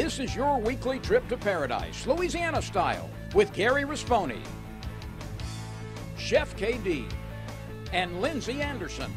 This is your weekly trip to paradise, Louisiana style, with Gary Risponi, Chef KD, and Lindsay Anderson.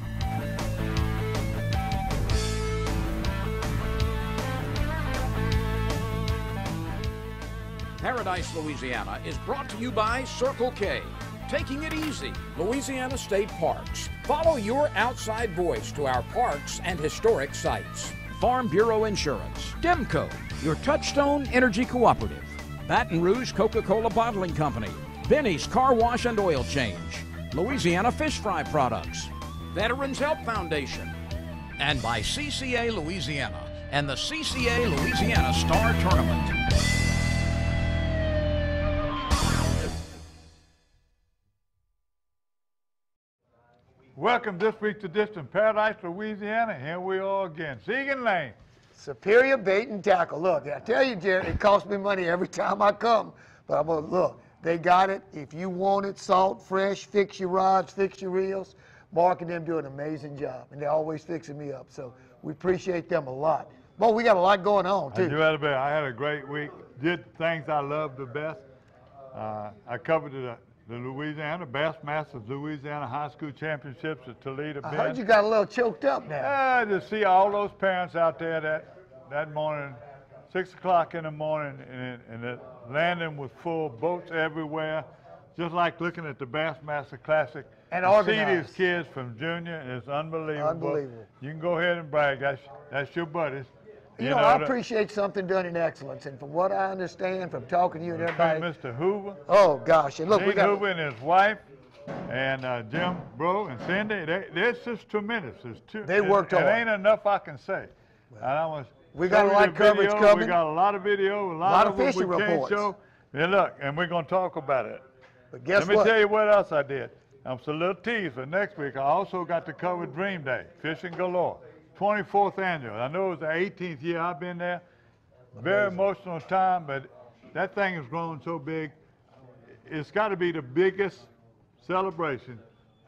Paradise, Louisiana is brought to you by Circle K. Taking it easy, Louisiana State Parks. Follow your outside voice to our parks and historic sites. Farm Bureau Insurance. Demco, your Touchstone Energy Cooperative. Baton Rouge Coca-Cola Bottling Company. Benny's Car Wash and Oil Change. Louisiana Fish Fry Products. Veterans Help Foundation. And by CCA Louisiana and the CCA Louisiana Star Tournament. Welcome this week to Distant Paradise, Louisiana. Here we are again. Segan Lane. Superior Bait and Tackle. Look, I tell you, Jerry, it costs me money every time I come. But I'm going to look. They got it. If you want it, salt, fresh, fix your rods, fix your reels. Mark and them do an amazing job. And they're always fixing me up. So we appreciate them a lot. Boy, we got a lot going on, too. I had a great week. Did things I love the best. I covered the Louisiana Bassmasters Louisiana High School Championships at Talita. I heard you got a little choked up now. To see all those parents out there that morning, 6 o'clock in the morning, and the landing was full, boats everywhere, just like looking at the Bassmaster Classic. And see these kids from junior, it's unbelievable. Unbelievable. You can go ahead and brag. That's your buddies. You know, I appreciate something done in excellence, and from what I understand from talking to you and everybody. Mr. Hoover. Oh gosh, and look, Gene we got Hoover and his wife, and Jim Bro and Cindy. They're just tremendous. They worked hard. It ain't enough I can say. We got a lot of coverage coming. We got a lot of video, a lot of fishing reports. Show. And look, and we're going to talk about it. But guess what? Let me tell you what else I did. I'm a little tease for next week. I also got to cover Dream Day, Fishing Galore. 24th annual. I know it was the 18th year I've been there. Very emotional time, but that thing has grown so big. It's got to be the biggest celebration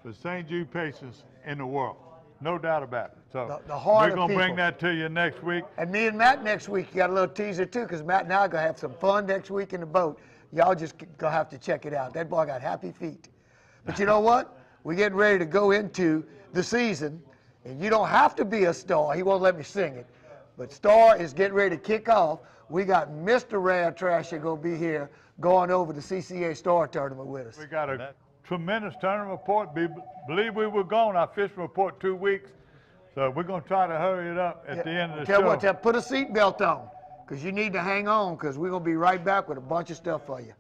for St. Jude Pacers in the world. No doubt about it. So we're going to bring that to you next week. And me and Matt next week, you got a little teaser too, because Matt and I are going to have some fun next week in the boat. Y'all just going to have to check it out. That boy got happy feet. But you know what? We're getting ready to go into the season. And you don't have to be a star. He won't let me sing it. But Star is getting ready to kick off. We got Mr. Rare Trasher going to be here going over the CCA Star tournament with us. We got a tremendous tournament report. Believe we were gone. Our fishing report 2 weeks. So we're going to try to hurry it up at the end of the show. Tell what, put a seatbelt on because you need to hang on because we're going to be right back with a bunch of stuff for you.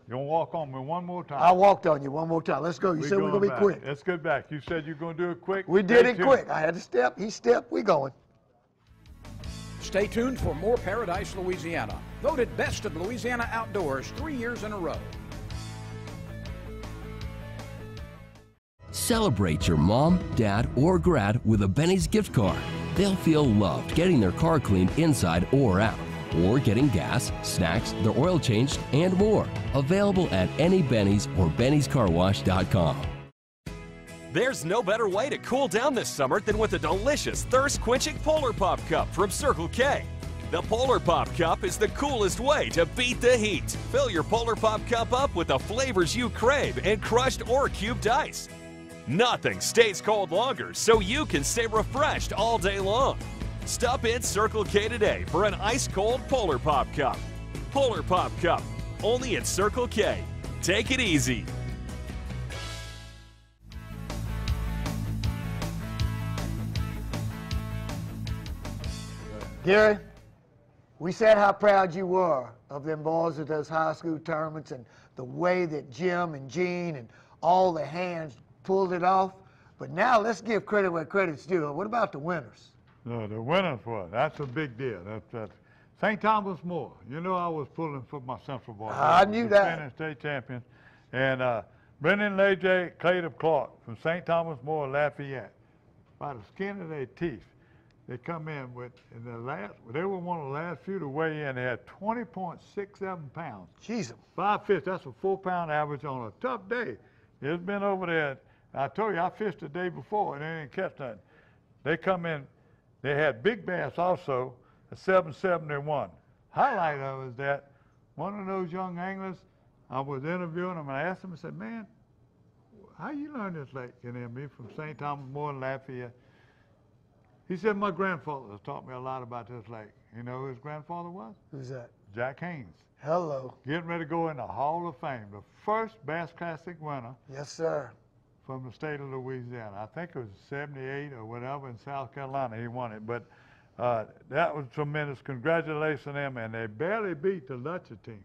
You want to walk on me one more time? I walked on you one more time. Let's go. You said we're going to be quick. Let's get back. You said you're going to do it quick. We did it quick. I had to step. He stepped. We going. Stay tuned for more Paradise, Louisiana. Voted Best of Louisiana Outdoors 3 years in a row. Celebrate your mom, dad, or grad with a Benny's gift card. They'll feel loved getting their car cleaned inside or out, or getting gas, snacks, their oil changed, and more. Available at any Benny's or bennyscarwash.com. There's no better way to cool down this summer than with a delicious thirst-quenching Polar Pop Cup from Circle K. The Polar Pop Cup is the coolest way to beat the heat. Fill your Polar Pop Cup up with the flavors you crave and crushed or cubed ice. Nothing stays cold longer, so you can stay refreshed all day long. Stop in Circle K today for an ice-cold Polar Pop Cup. Polar Pop Cup, only at Circle K. Take it easy. Gary, we said how proud you were of them boys at those high school tournaments and the way that Jim and Gene and all the hands pulled it off. But now let's give credit where credit's due. What about the winners? No, the winners were. That's a big deal. That's St. Thomas More. You know I was pulling for my Central Boys. I knew that. Defending state champion. And Brendan Leje, Clayton Clark from St. Thomas More, Lafayette. By the skin of their teeth, they come in with, they were one of the last few to weigh in. They had 20.67 pounds. Jeez. 5 fish, that's a 4-pound average on a tough day. It's been over there. I told you, I fished the day before and they didn't catch nothing. They come in, they had big bass also, a 771. highlight of it is that one of those young anglers, I was interviewing him, and I asked him, I said, man, how you learn this lake? And then me from St. Thomas More in Lafayette. He said, my grandfather has taught me a lot about this lake. You know who his grandfather was? Who's that? Jack Haynes. Hello. Getting ready to go in the Hall of Fame. The first Bass Classic winner Yes, sir. from the state of Louisiana. I think it was 78 or whatever in South Carolina he won it. But that was tremendous. Congratulations to them. And they barely beat the Lutcher team.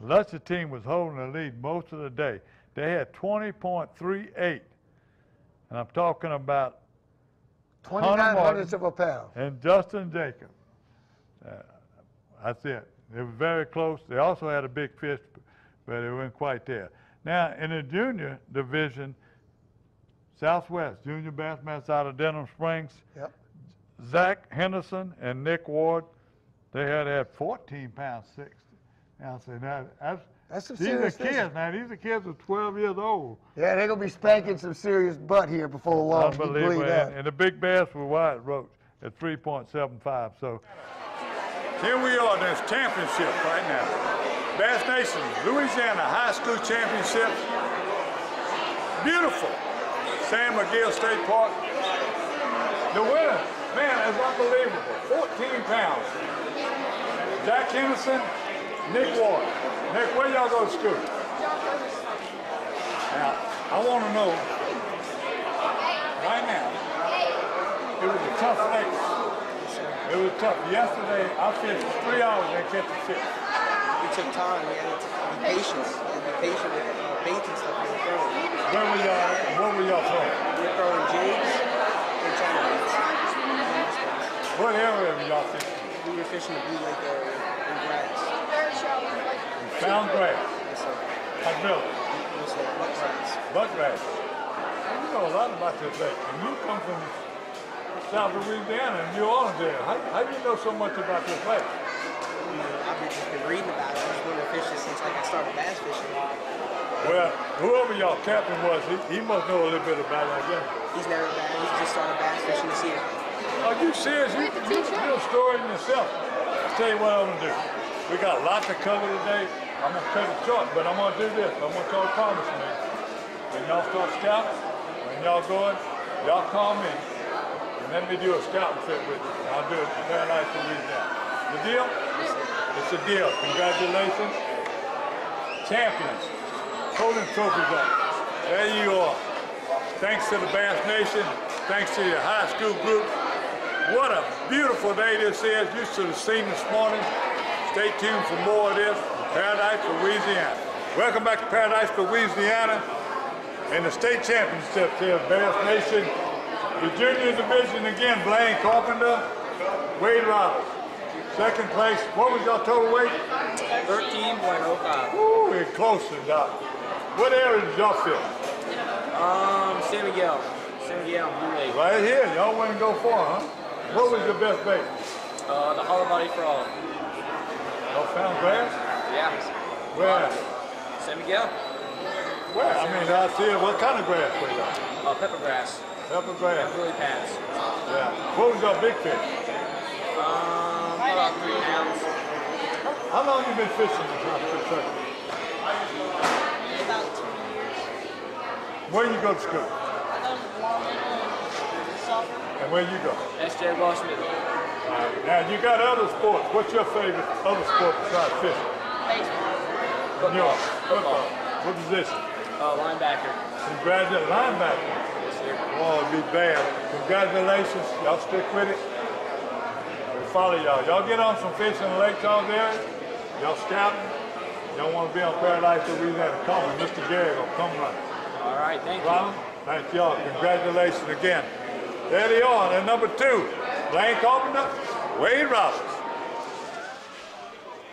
The Lutcher team was holding the lead most of the day. They had 20.38. And I'm talking about 29 Hunter hundredths Martin of a pound. and Justin Jacob. That's it. It was very close. They also had a big fish, but it wasn't quite there. Now, in the junior division, Southwest, junior bassmasters out of Denham Springs, Yep. Zach Henderson and Nick Ward, they had 14 pounds 60. Now, I say, now, That's some these are serious kids. fishing. Now, these are kids who are 12 years old. Yeah, they're going to be spanking some serious butt here before long. You Unbelievable. believe that? And the big bass were Wyatt Roach at 3.75. So here we are, this championship right now. Bass Nation, Louisiana High School Championship. Beautiful. San Miguel State Park. The winner, man, is unbelievable. 14 pounds. Jack Henderson, Nick Ward. Nick, where y'all go to school? Now, I want to know, right now, it was a tough lake. It was tough. Yesterday, I fished 3 hours and catch a fish. We took time. We had to be patient. And be patient with baits and stuff we were throwing. What were y'all throwing? We were throwing jigs and China baits. What area were y'all fishing? We were fishing the Blue Lake area in grass. Found grass. Yes, sir. Like Miller. Yes, sir. Buck grass. Buck grass. You know a lot about this lake. And you come from South Louisiana and New Orleans there. How do you know so much about this lake? I've just been reading about it. I've just wanted to fish it since I started bass fishing. Well, whoever y'all captain was, he must know a little bit about it, I guess. He's never bad. He's just started bass fishing this year. Are you serious? You're a story in yourself. I'll tell you what I'm going to do. We got a lot to cover today. I'm going to cut it short, but I'm going to do this. I want y'all to promise me. When y'all start scouting, when y'all going, y'all call me. And let me do a scouting trip with you. I'll do it in Paradise, Louisiana. The deal? It's a deal. Congratulations. Champions. Holding trophies up. There you are. Thanks to the Bass Nation. Thanks to your high school group. What a beautiful day this is. You should have seen this morning. Stay tuned for more of this. Paradise, Louisiana. Welcome back to Paradise, Louisiana. And the state championships here, Bass Nation. The junior division again, Blaine Carpenter, Wade Roberts. Second place, what was your total weight? 13.05. Ooh, we're close to that. What area did y'all fish? San Miguel. San Miguel, Blue Lake. Right here, y'all wouldn't go far, huh? What was your best bait? The hollow body frog. Y'all found grass? Yeah. Where? San Miguel. Where? I mean, I see it. What kind of grass were y'all? Pepper grass. Pepper grass. Lily pads. Yeah. What was your big fish? About 3 pounds. How long you been fishing this circuit? About 2 years. Where you go to school? And where you go? SJ Washington. Now you got other sports. What's your favorite other sport besides fishing? Baseball. Yours? Football. What position? Linebacker. Congratulations, linebacker. Yes, sir. Oh, it'd be bad. Congratulations. Y'all stick with it. We follow y'all. Y'all get on some fish in the lakes out there. Y'all scouting. Y'all want to be on Paradise, Louisiana. Come on, Mr. Gary will come running. All right, thank you. Ronald, thank y'all. Congratulations again. There they are. And number 2, Blaine Carpenter, Wade Roberts.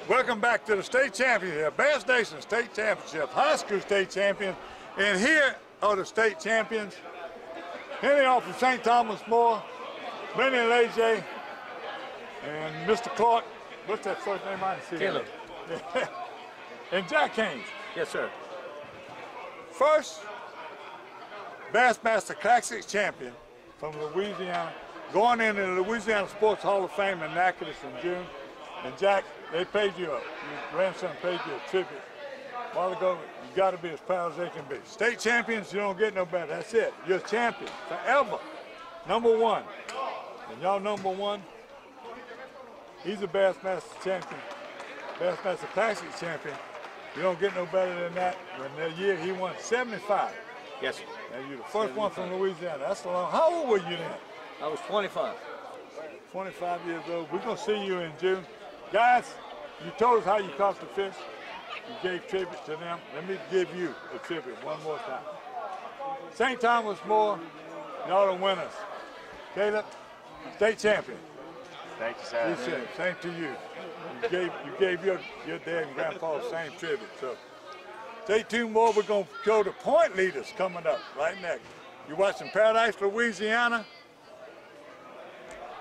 Welcome back to the state championship, Bass Nation State Championship, high school state champions. And here are the state champions. Here they are from St. Thomas More, Benny Leger, and Mr. Clark. What's that first name? I didn't see Caleb. it. And Jack Haynes. Yes, sir. First Bassmaster Classic champion from Louisiana, going into the Louisiana Sports Hall of Fame in Natchitoches in June. And Jack, they paid you your grandson paid you a tribute a while ago. You got to be as proud as they can be. State champions, you don't get no better. That's it. You're champion forever. #1. And y'all #1. He's a Bassmaster champion, Bassmaster Classic champion. You don't get no better than that. When that year he won 75. Yes, sir. And you're the first one from Louisiana. That's a long. How old were you then? I was 25. 25 years old. We're gonna see you in June. Guys, you told us how you caught the fish. You gave tribute to them. Let me give you a tribute one more time. St. Thomas More, y'all the winners. Caleb, state champion. Thank you, sir. Same to you. You gave your dad and grandpa the same tribute. So stay tuned more. We're gonna show the point leaders coming up right next. You're watching Paradise, Louisiana.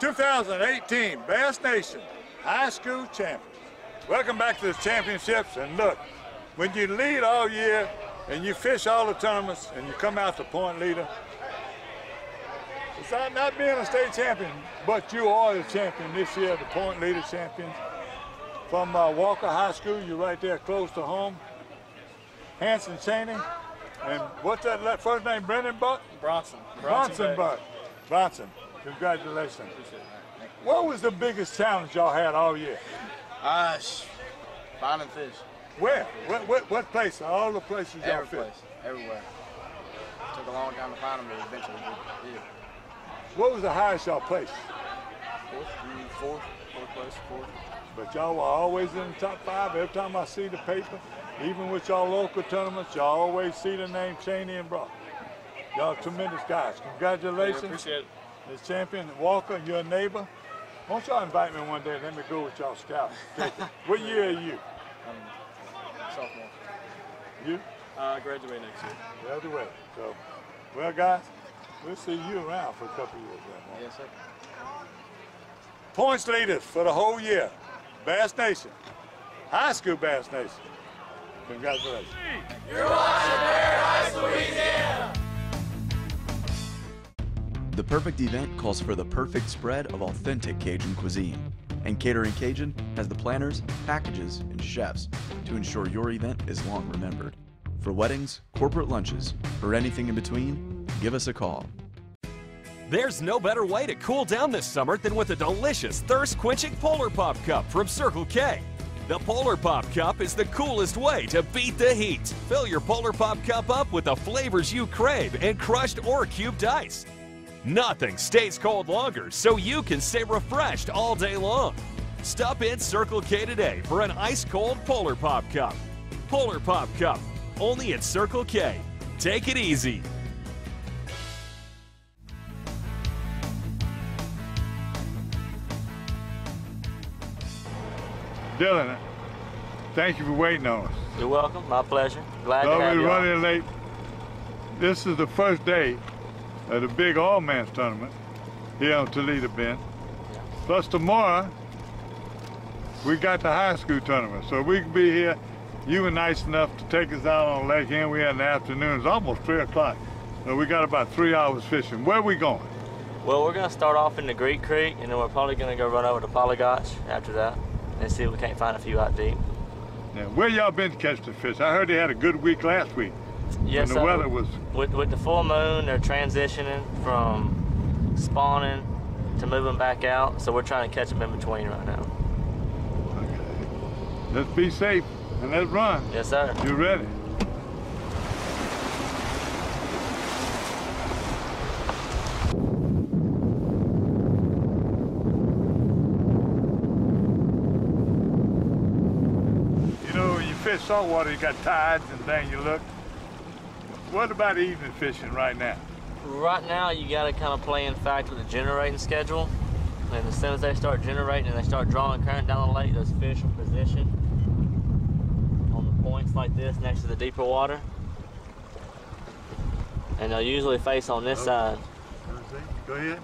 2018 Bass Nation High School Champions. Welcome back to the championships. And look, when you lead all year and you fish all the tournaments and you come out the point leader, it's not being a state champion, but you are the champion this year, the point leader champion. From Walker High School, you're right there close to home. Hanson Cheney. And what's that first name, Brendan Buck? Bronson. Buck. Bronson. Congratulations. What was the biggest challenge y'all had all year? Finding fish. Where? What place? All the places y'all Every place. Everywhere. Took a long time to find them, but eventually we did. What was the highest y'all placed? Fourth place. But y'all were always in the top 5. Every time I see the paper, even with y'all local tournaments, y'all always see the name Cheney and Brock. Y'all tremendous guys. Congratulations. Yeah, appreciate it. As champion, Walker, your neighbor. Why don't y'all invite me one day and let me go with y'all scouting? What year are you? Sophomore. You? Graduate next year. Graduate. So, well, guys, we'll see you around for a couple years. Right? Yes, sir. Points leaders for the whole year. Bass Nation. High School Bass Nation. Congratulations. You're watching Paradise, Louisiana. The perfect event calls for the perfect spread of authentic Cajun cuisine. And Catering Cajun has the planners, packages, and chefs to ensure your event is long remembered. For weddings, corporate lunches, or anything in between, give us a call. There's no better way to cool down this summer than with a delicious thirst-quenching Polar Pop Cup from Circle K. The Polar Pop Cup is the coolest way to beat the heat. Fill your Polar Pop Cup up with the flavors you crave and crushed or cubed ice. Nothing stays cold longer, so you can stay refreshed all day long. Stop in Circle K today for an ice-cold Polar Pop Cup. Polar Pop Cup, only at Circle K. Take it easy. Dylan, thank you for waiting on us. You're welcome. My pleasure. Glad to have you. We're running late. This is the first day of the big all-man's tournament here on Talita Bend. Yeah. Plus tomorrow, we got the high school tournament. So we can be here. You were nice enough to take us out on Lake Henry in the afternoon. It's almost 3 o'clock. So we got about 3 hours fishing. Where are we going? Well, we're going to start off in the Greek Creek, and then we're probably going to go run over to Polygotch after that and see if we can't find a few out deep. Now, where y'all been catching the fish? I heard they had a good week last week. Yes, when the weather was... With the full moon, they're transitioning from spawning to moving back out, so we're trying to catch them in between right now. Okay. Let's be safe and let's run. Yes, sir. You ready? You know, when you fish saltwater, you got tides and things, you look. What about evening fishing right now? Right now, you got to kind of play in fact with the generating schedule. And as soon as they start generating and they start drawing current down the lake, those fish are positioned on the points like this next to the deeper water. And they'll usually face on this side. Go ahead.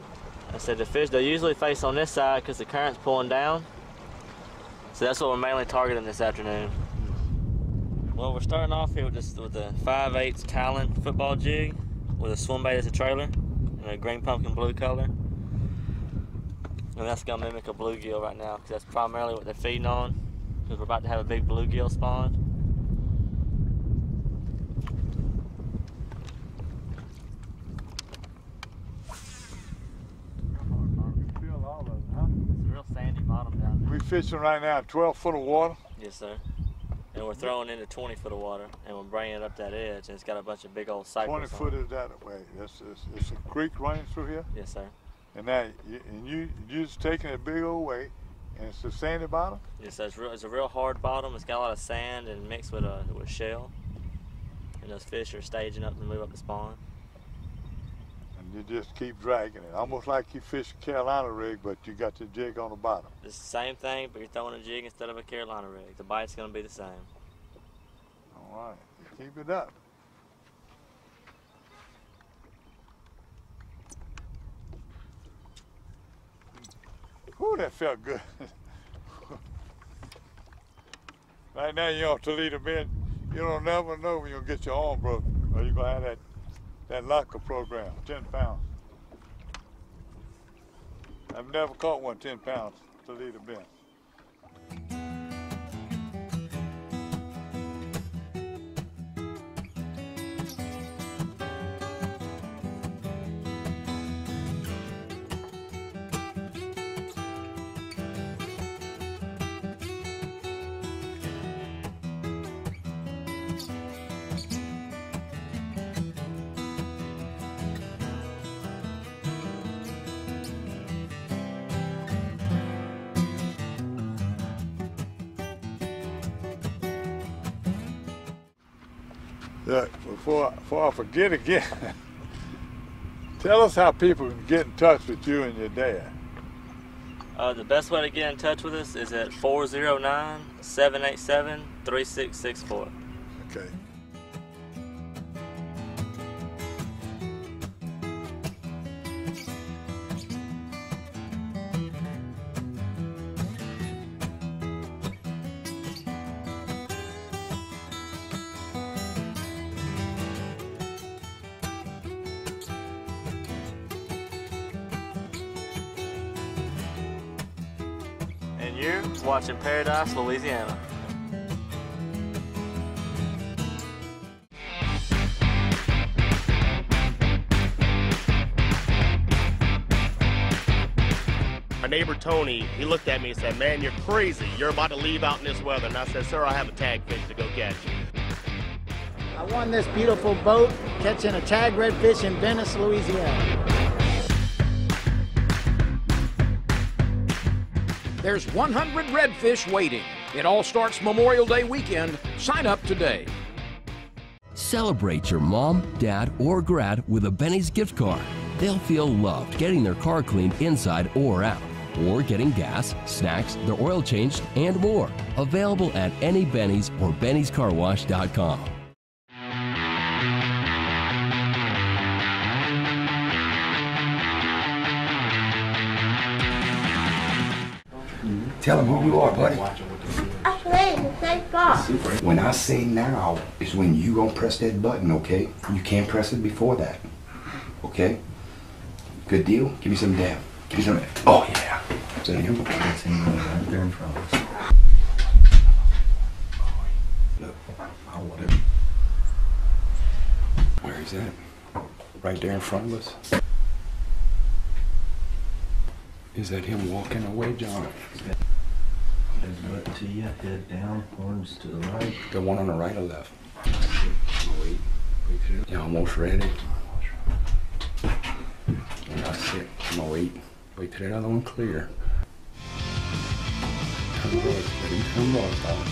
I said the fish, they'll usually face on this side because the current's pulling down. So that's what we're mainly targeting this afternoon. Well, we're starting off here with the 5/8 Talon football jig with a swim bait as a trailer and a green pumpkin blue color. And that's going to mimic a bluegill right now, because that's primarily what they're feeding on, because we're about to have a big bluegill spawn. It's a real sandy bottom down there. We fishing right now in 12 foot of water? Yes, sir. And we're throwing into 20 foot of water, and we're bringing it up that edge, and it's got a bunch of big old cypress 20 foot on it. is that way. It's a creek running through here? Yes, sir. And now, you just taking a big old way, and it's a sandy bottom? Yes, sir. It's a real hard bottom. It's got a lot of sand and mixed with shell. And those fish are staging up to move up the spawn. And you just keep dragging it. Almost like you fish a Carolina rig, but you got your jig on the bottom. It's the same thing, but you're throwing a jig instead of a Carolina rig. The bite's going to be the same. All right. Keep it up. Whew, that felt good. Right now you're on Talita Bend. You don't never know when you'll get your arm broken, or you're going to have that locker program, 10 pounds. I've never caught one 10 pounds, Talita Bend. Look, before I forget again, tell us how people can get in touch with you and your dad. The best way to get in touch with us is at 409-787-3664. Okay. And you're watching Paradise, Louisiana. My neighbor Tony, he looked at me and said, "Man, you're crazy. You're about to leave out in this weather." And I said, "Sir, I have a tag fish to go catch." I won this beautiful boat catching a tag redfish in Venice, Louisiana. There's 100 redfish waiting. It all starts Memorial Day weekend. Sign up today. Celebrate your mom, dad, or grad with a Benny's gift card. They'll feel loved getting their car cleaned inside or out, or getting gas, snacks, their oil changed, and more. Available at any Benny's or bennyscarwash.com. Tell him who you are, buddy. I played the same spot. When I say now is when you gonna press that button, okay? You can't press it before that, okay? Good deal? Give me some damn. Give me some. Oh, yeah. Is that him? That's him right there in front of us. Look, I want him. Where is that? Right there in front of us. Is that him walking away, John? Head to you, head down, horns to the right. The one on the right or left? Wait. You're almost ready. That's it. I'm gonna wait. Wait till that other one clear. Turn broad. Let him turn broadside.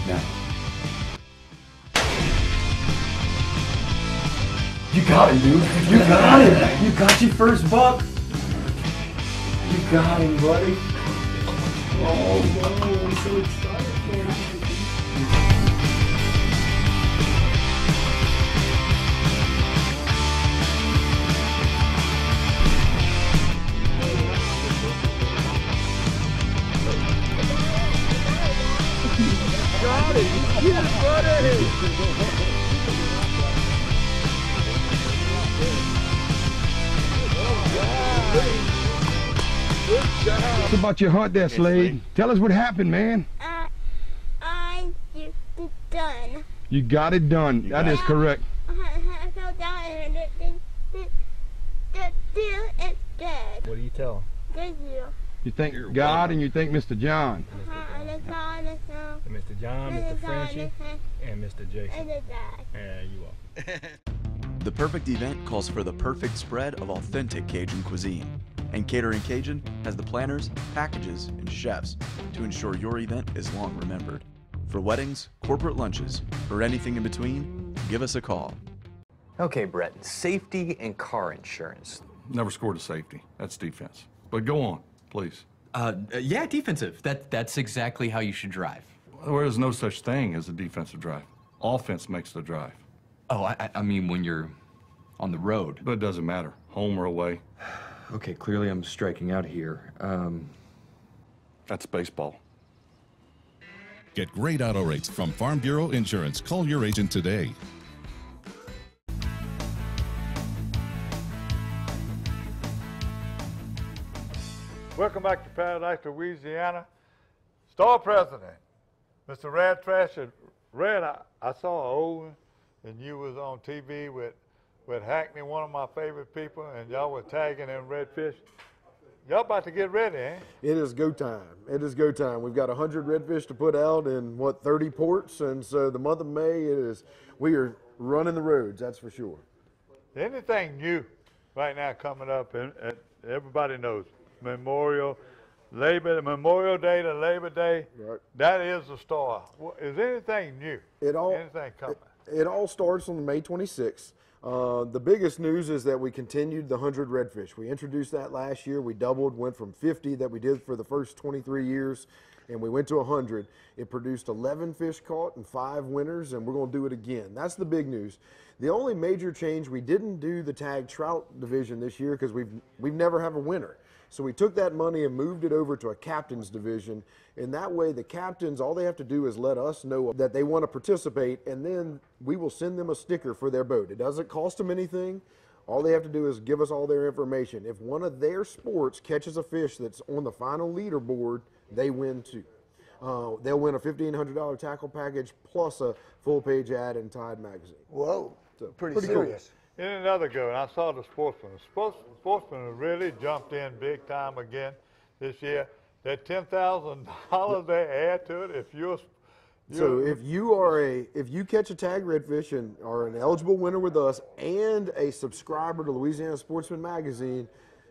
Now. You got him, dude. You got him. You got your first buck. You got him, buddy. Oh, I'm so excited for you. Got it! Yes, buddy! about your hunt there, Slade. Tell us what happened, man. I just done. You got it done. That is correct. I fell down and the deer is dead. What do you tell him? Thank you. You thank God and you thank Mr. John. Mr. John, Mr. Frenchie, and Mr. Jason. Yeah, you are. The perfect event calls for the perfect spread of authentic Cajun cuisine. And Catering Cajun has the planners, packages, and chefs to ensure your event is long remembered. For weddings, corporate lunches, or anything in between, give us a call. Okay, Brett, safety and car insurance. Never scored a safety. That's defense. But go on, please. Yeah, defensive. That's exactly how you should drive. There is no such thing as a defensive drive. Offense makes the drive. Oh, I mean when you're on the road. But it doesn't matter, home or away. Okay, clearly I'm striking out here. That's baseball. Get great auto rates from Farm Bureau Insurance. Call your agent today. Welcome back to Paradise, Louisiana. Star President, Mr. Red Trash. Red, I saw an old one, and you was on TV with Hackney, one of my favorite people, and y'all were tagging them redfish. Y'all about to get ready, eh? It is go time. It is go time. We've got 100 redfish to put out in, 30 ports, and so the month of May, we are running the roads, that's for sure. Anything new right now coming up, and everybody knows, Memorial Day to Labor Day, right. That is the Star. Is anything new? Anything coming? It all starts on May 26th. The biggest news is that we continued the 100 redfish. We introduced that last year. We doubled, went from 50 that we did for the first 23 years, and we went to 100. It produced 11 fish caught and 5 winners, and we're going to do it again. That's the big news. The only major change, we didn't do the tag trout division this year because we've never have a winner. So we took that money and moved it over to a captain's division, and that way the captains, all they have to do is let us know that they want to participate, and then we will send them a sticker for their boat. It doesn't cost them anything. All they have to do is give us all their information. If one of their sports catches a fish that's on the final leaderboard, they win too. They'll win a $1,500 tackle package plus a full-page ad in Tide magazine. Whoa, so pretty serious. Cool. In another go, and I saw the sportsmen. The sportsmen have really jumped in big time again this year. That $10,000 they add to it if you're so if you catch a tag redfish and are an eligible winner with us and a subscriber to Louisiana Sportsman Magazine,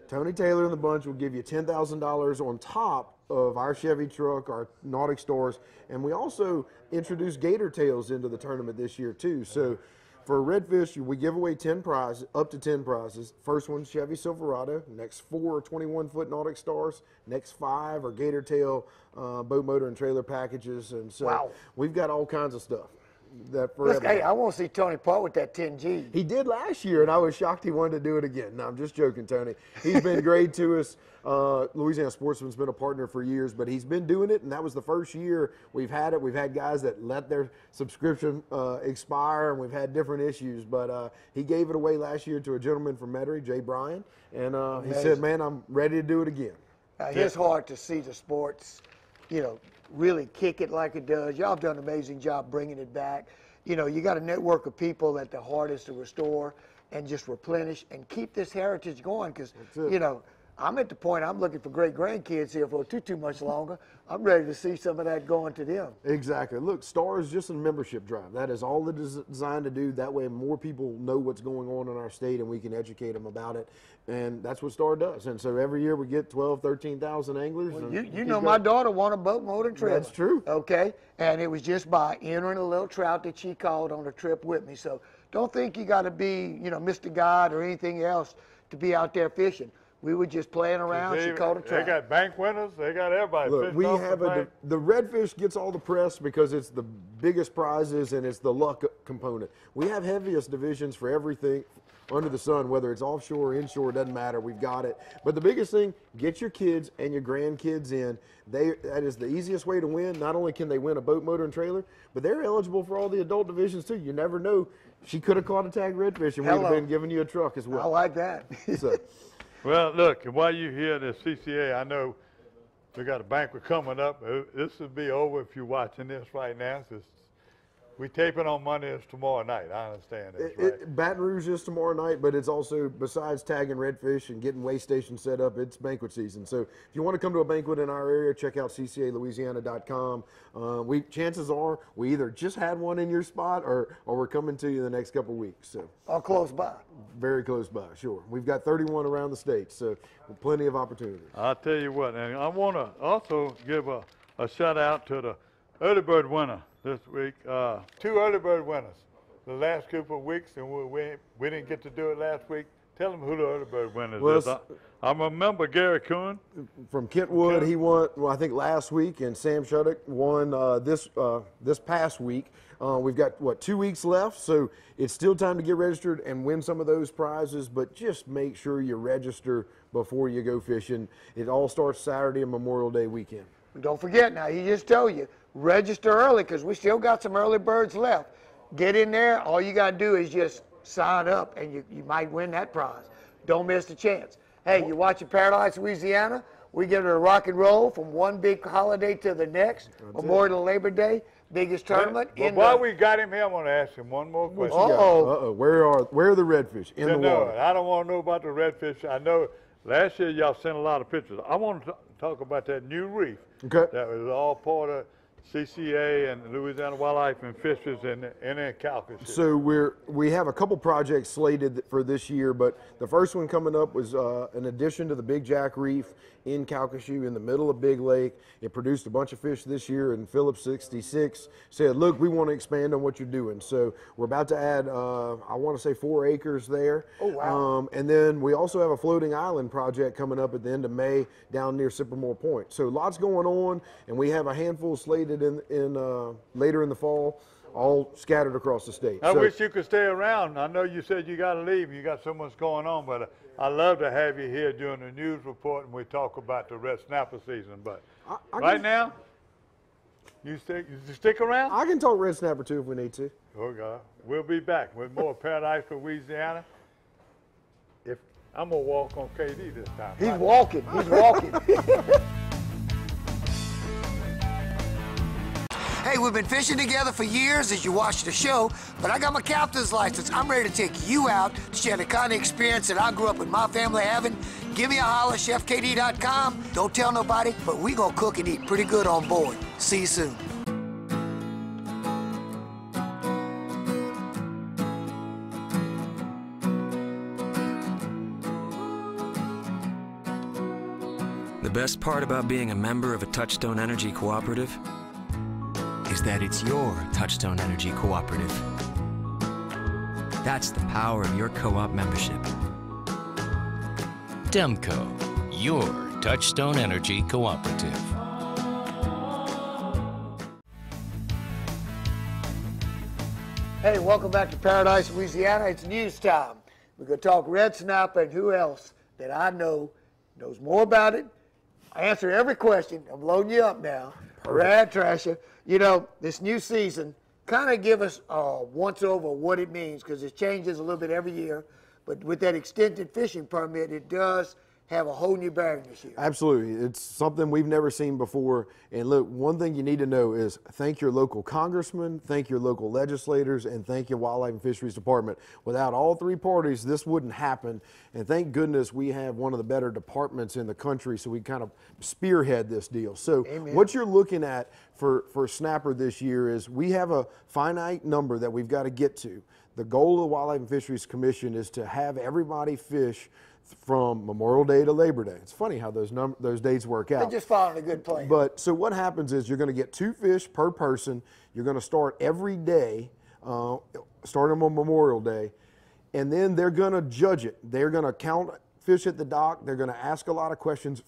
Tony Taylor and the bunch will give you $10,000 on top of our Chevy truck, our Nautic Stars, and we also introduced gator tails into the tournament this year too. So for redfish, we give away 10 prizes, up to 10 prizes. First one's Chevy Silverado. Next 4 are 21-foot Nautic Stars. Next 5 are gator tail boat, motor, and trailer packages. And so we've got all kinds of stuff. Hey, I want to see Tony part with that 10G. He did last year, and I was shocked he wanted to do it again. No, I'm just joking, Tony. He's been great to us. Louisiana Sportsman's been a partner for years, but he's been doing it, and that was the first year we've had it. We've had guys that let their subscription expire, and we've had different issues. But he gave it away last year to a gentleman from Metairie, Jay Bryan, and he said, man, I'm ready to do it again. It's hard to see the sports, really kick it like it does. Y'all have done an amazing job bringing it back. You got a network of people at the hardest to restore and just replenish and keep this heritage going because, I'm at the point I'm looking for great-grandkids here for too much longer. I'm ready to see some of that going to them. Exactly. Look, Star is just a membership drive. That is all it is designed to do. That way more people know what's going on in our state and we can educate them about it. And that's what Star does. And so every year we get 12, 13,000 anglers. Well, you know my daughter won a boat, motor, and trailer. That's true. Okay. And it was just by entering a little trout that she caught on a trip with me. So don't think you got to be, Mr. God or anything else to be out there fishing. We were just playing around. She caught a trout. They got bank winners. They got everybody. Look, we have the redfish gets all the press because it's the biggest prizes and it's the luck component. We have heaviest divisions for everything under the sun, whether it's offshore or inshore, doesn't matter. We've got it. But the biggest thing, get your kids and your grandkids in. That is the easiest way to win. Not only can they win a boat, motor, and trailer, but they're eligible for all the adult divisions too. You never know. She could have caught a tag redfish and we'd have been giving you a truck as well. I like that. So. Well, look, while you're here at the CCA, I know We got a banquet coming up. This will be over if you're watching this right now. We tape it on Monday. It's tomorrow night. I understand this, right? Baton Rouge is tomorrow night, but it's also, besides tagging redfish and getting weigh stations set up, it's banquet season. So if you want to come to a banquet in our area, check out ccalouisiana.com. Chances are we either just had one in your spot or we're coming to you in the next couple of weeks. So or close by. Very close by, sure. We've got 31 around the state, so plenty of opportunities. I'll tell you what, and I want to also give a shout out to the early bird winner this week. 2 early bird winners the last couple of weeks, and we didn't get to do it last week. Tell them who the early bird winners is. I remember Gary Coon. From Kentwood, he won, well, I think last week, and Sam Shuddock won this past week. We've got, 2 weeks left, so it's still time to get registered and win some of those prizes, but just make sure you register before you go fishing. It all starts Saturday and Memorial Day weekend. Don't forget now, he just told you, register early because we still got some early birds left. Get in there. All you got to do is just sign up, and you might win that prize. Don't miss the chance. Hey, you're watching Paradise, Louisiana. We get a rock and roll from one big holiday to the next. Memorial to Labor Day, biggest tournament. While we got him here, I want to ask him one more question. Where are the redfish in the water? I don't want to know about the redfish. I know last year y'all sent a lot of pictures. I want to talk about that new reef. Okay. That was all part of CCA and Louisiana Wildlife and Fisheries in Calcasieu. So we have a couple projects slated for this year, but the first one coming up was an addition to the Big Jack Reef in Calcasieu in the middle of Big Lake. It produced a bunch of fish this year, and Phillips 66 said, look, we want to expand on what you're doing. So we're about to add, I want to say 4 acres there. Oh, wow. And then we also have a floating island project coming up at the end of May down near Sycamore Point. So lots going on, and we have a handful slated in later in the fall, all scattered across the state. I wish you could stay around. I know you said you got to leave. You got so much going on, but I love to have you here during the news report and we talk about the red snapper season. But right now, you stick around? I can talk red snapper too if we need to. Okay. We'll be back with more Paradise, Louisiana. I'm going to walk on KD this time. He's walking. He's walking. Hey, we've been fishing together for years as you watch the show, but I got my captain's license. I'm ready to take you out to share the kind of experience that I grew up with my family having. Give me a holler, chefkd.com. Don't tell nobody, but we gonna cook and eat pretty good on board. See you soon. The best part about being a member of a Touchstone Energy Cooperative is that it's your Touchstone Energy Cooperative. That's the power of your co-op membership. Demco, your Touchstone Energy Cooperative. Hey, welcome back to Paradise, Louisiana. It's news time. We're going to talk red snapper and who else that I know knows more about it. I answer every question. I'm loading you up now. Brad Trasher. You know, this new season, kind of give us a once-over what it means, because it changes a little bit every year. But with that extended fishing permit, it does have a whole new bearing this year. Absolutely. It's something we've never seen before. And look, one thing you need to know is thank your local congressman, thank your local legislators, and thank your Wildlife and Fisheries Department. Without all 3 parties, this wouldn't happen. And thank goodness we have one of the better departments in the country, so we kind of spearhead this deal. So what you're looking at for snapper this year is we have a finite number that we've got to get to. The goal of the Wildlife and Fisheries Commission is to have everybody fish from Memorial Day to Labor Day. It's funny how those dates work out. They're just following a good plan. But so what happens is you're going to get 2 fish per person. You're going to start every day, starting on Memorial Day, and then they're going to judge it. They're going to count fish at the dock. They're going to ask a lot of questions.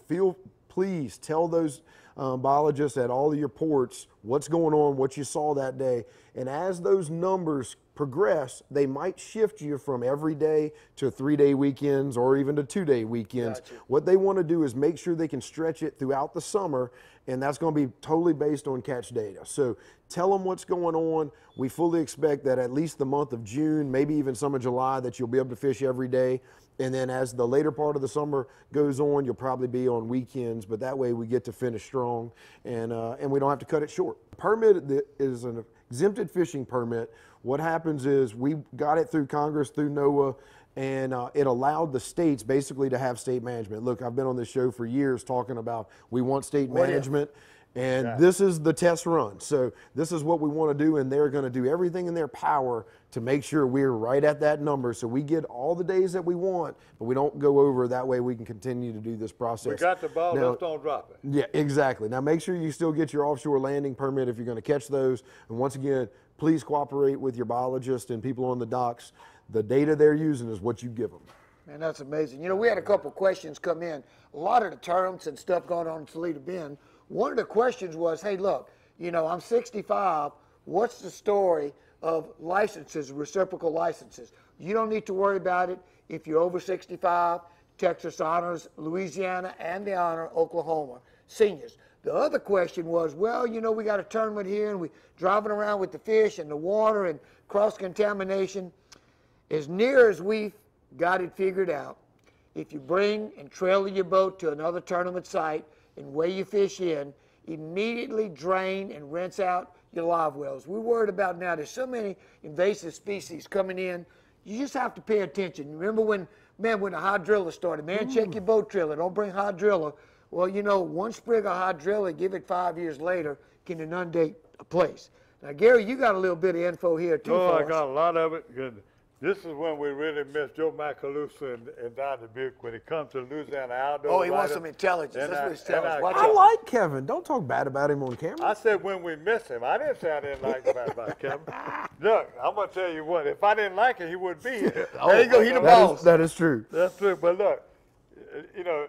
Please tell those biologists at all of your ports what's going on, what you saw that day. And as those numbers progress, they might shift you from every day to 3-day weekends or even to 2-day weekends. Gotcha. What they want to do is make sure they can stretch it throughout the summer, and that's going to be totally based on catch data. So tell them what's going on. We fully expect that at least the month of June, maybe even some of July, that you'll be able to fish every day. And then as the later part of the summer goes on, you'll probably be on weekends, but that way we get to finish strong and we don't have to cut it short. Permit is an exempted fishing permit. What happens is we got it through Congress, through NOAA, and it allowed the states basically to have state management. Look, I've been on this show for years talking about we want state management. And this is the test run. So this is what we want to do, and they're going to do everything in their power to make sure we're right at that number so we get all the days that we want, but we don't go over. That way we can continue to do this process. We got the ball, now, just don't drop it. Yeah, exactly. Now make sure you still get your offshore landing permit if you're going to catch those. And once again, please cooperate with your biologists and people on the docks. The data they're using is what you give them. Man, that's amazing. You know, we had a couple questions come in. A lot of the terms and stuff going on in Talita Bend. One of the questions was, hey, look, you know, I'm 65. What's the story of licenses, reciprocal licenses? You don't need to worry about it if you're over 65. Texas honors Louisiana and they honor Oklahoma seniors. The other question was, well, you know, we got a tournament here and we're driving around with the fish and the water and cross-contamination. As near as we've got it figured out, if you bring and trailer your boat to another tournament site and weigh your fish in, immediately drain and rinse out your live wells. We're worried about now, there's so many invasive species coming in, you just have to pay attention. Remember when the hydrilla started, man, check your boat trailer, don't bring hydrilla. Well, you know, one sprig of hydrilla, give it 5 years later, can inundate a place. Now, Gary, you got a little bit of info here, too, Oh, for I us. got a lot of it. Good. This is when we really miss Joe Macalusa and Don Dubuque when it comes to Louisiana outdoor. Oh, he wants some intelligence. That's what he's telling us. Watch I out. like Kevin. Don't talk bad about him on camera. I said when we miss him. I didn't say I didn't like bad about Kevin. Look, I'm going to tell you what. If I didn't like him, he wouldn't be here. There you go. He the boss. That is true. That's true. But look, you know,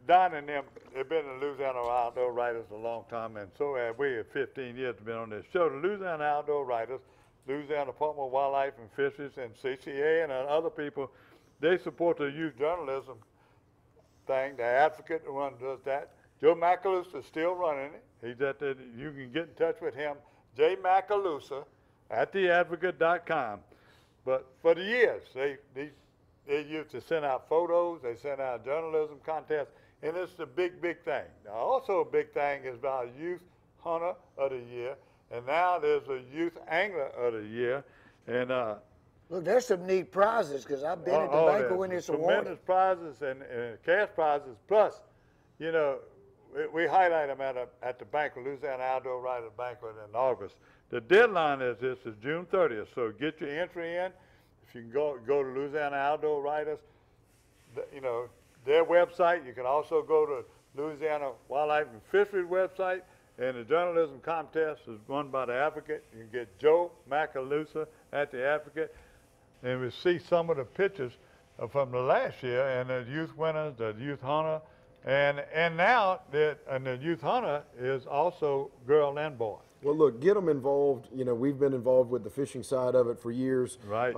Don and them have been the Louisiana Outdoor Writers a long time, and so have we. 15 years been on this show. The Louisiana Outdoor Writers, Louisiana Department of Wildlife and Fisheries, and CCA and other people, they support the youth journalism thing. The Advocate, the one does that. Joe Macalusa is still running it. He's at the, you can get in touch with him, J. Macalusa at theadvocate.com. But for the years, they used to send out photos, they send out journalism contests, and it's the big, big thing. Now, also a big thing is about Youth Hunter of the Year, and now there's a Youth Angler of the Year. And look, there's some neat prizes because I've been at the banquet when it's awarded. Tremendous prizes and cash prizes. Plus, you know, we highlight them at the banquet, Louisiana Outdoor Writers Banquet in August. The deadline is June 30th, so get your entry in. If you can go to Louisiana Outdoor Writers, you know, their website. You can also go to Louisiana Wildlife and Fisheries website, and the journalism contest is run by the Advocate. You can get Joe Macalusa at the Advocate, and we see some of the pictures from the last year, and the youth winners, the youth hunter, and now the youth hunter is also girl and boy. Well, look, get them involved. You know, we've been involved with the fishing side of it for years. Right.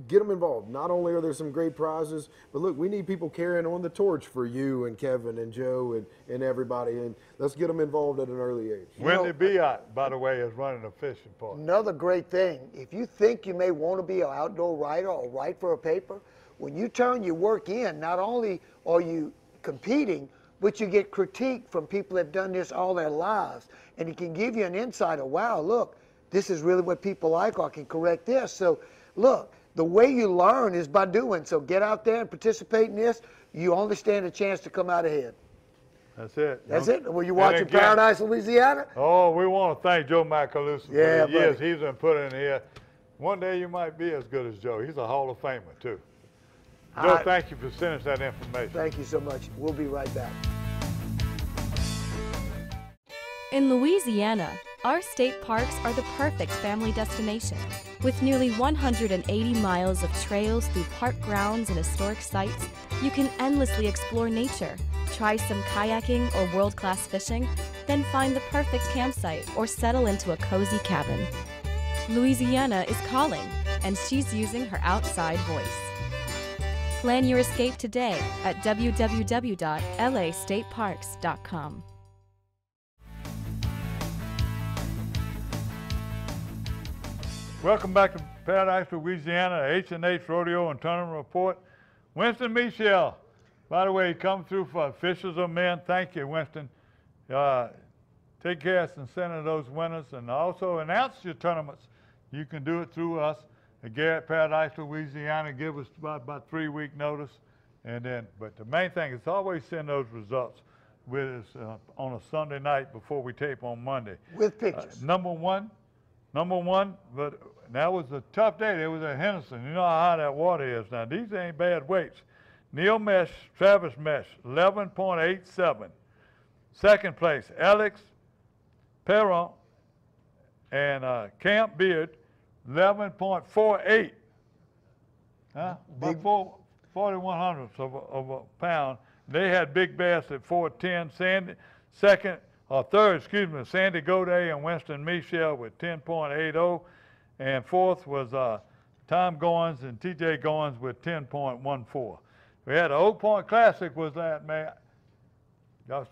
Get them involved. Not only are there some great prizes, but look, we need people carrying on the torch for you and Kevin and Joe and everybody. And let's get them involved at an early age. Wendy Biot, by the way, is running a fishing party. Another great thing, if you think you may want to be an outdoor writer or write for a paper, when you turn your work in, not only are you competing, but you get critique from people that have done this all their lives. And it can give you an insight of, wow, look, this is really what people like, or I can correct this. So, look, the way you learn is by doing. So get out there and participate in this. You only stand a chance to come out ahead. That's it. That's it? Were you watching Paradise, Louisiana? Oh, we want to thank Joe Macalusa for Yeah, the years he's been putting in here. One day you might be as good as Joe. He's a Hall of Famer, too. Joe, thank you for sending us that information. Thank you so much. We'll be right back. In Louisiana, our state parks are the perfect family destination. With nearly 180 miles of trails through park grounds and historic sites, you can endlessly explore nature, try some kayaking or world-class fishing, then find the perfect campsite or settle into a cozy cabin. Louisiana is calling, and she's using her outside voice. Plan your escape today at www.lastateparks.com. Welcome back to Paradise, Louisiana, H&H Rodeo and Tournament Report. Winston Michel, by the way, he come through for Fishers of Men. Thank you, Winston. Take care and send of those winners, and also announce your tournaments. You can do it through us at Garrett Paradise, Louisiana. Give us about 3-week notice, and then. But the main thing is always send those results with us on a Sunday night before we tape on Monday. With pictures. Number one, but that was a tough day. It was at Henderson. You know how high that water is now. These ain't bad weights. Neil Mesh, Travis Mesh, 11.87. Second place, Alex Perron and Camp Beard, 11.48. About 41 hundredths of a pound. They had Big Bass at 4.10. Third, Sandy Goday and Winston Michel with 10.80. And fourth was Tom Goins and TJ Goins with 10.14. We had an Oak Point Classic was that, man. Y'all